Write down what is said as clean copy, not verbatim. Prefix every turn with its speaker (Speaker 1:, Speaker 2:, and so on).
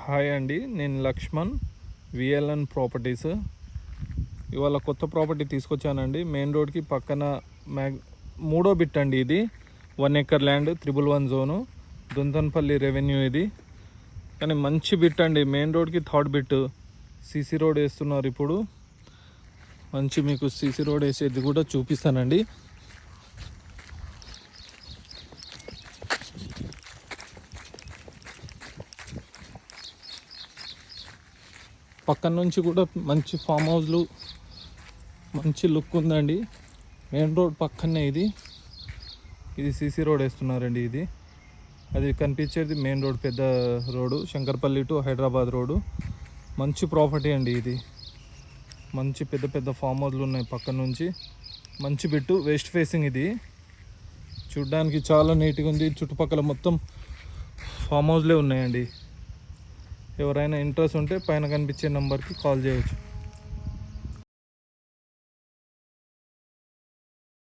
Speaker 1: Hi అండి, నేను Laxman, VLN properties. ఇవాళ కొత్త ప్రాపర్టీ తీసుకొచ్చానండి. మెయిన్ రోడ్కి పక్కన మూడో బిట్ అండి. ఇది 1 acre ల్యాండ్, 111 జోను, దుంతన్పల్లి రెవెన్యూ. ఇది కానీ మంచి బిట్ అండి. మెయిన్ రోడ్కి థర్డ్ బిట్. సీసీ రోడ్ వేస్తున్నారు ఇప్పుడు. మంచి మీకు సీసీ రోడ్ వేసేది కూడా చూపిస్తానండి. పక్కన నుంచి కూడా మంచి ఫామ్ హౌస్లు, మంచి లుక్ ఉందండి. మెయిన్ రోడ్ పక్కనే ఇది సీసీ రోడ్ వేస్తున్నారండి. అది కనిపించేది మెయిన్ రోడ్, పెద్ద road, Shankarpally to Hyderabad road. మంచి ప్రాపర్టీ అండి. ఇది మంచి పెద్ద పెద్ద ఫామ్ హౌస్లు ఉన్నాయి పక్కన నుంచి. మంచి బిట్టు, వెస్ట్ ఫేసింగ్. ఇది చూడ్డానికి చాలా నీట్గా ఉంది. చుట్టుపక్కల మొత్తం ఫామ్ హౌస్లే ఉన్నాయండి. ఎవరైనా ఇంట్రెస్ట్ ఉంటే పైన కనిపించే నెంబర్కి కాల్ చేయవచ్చు.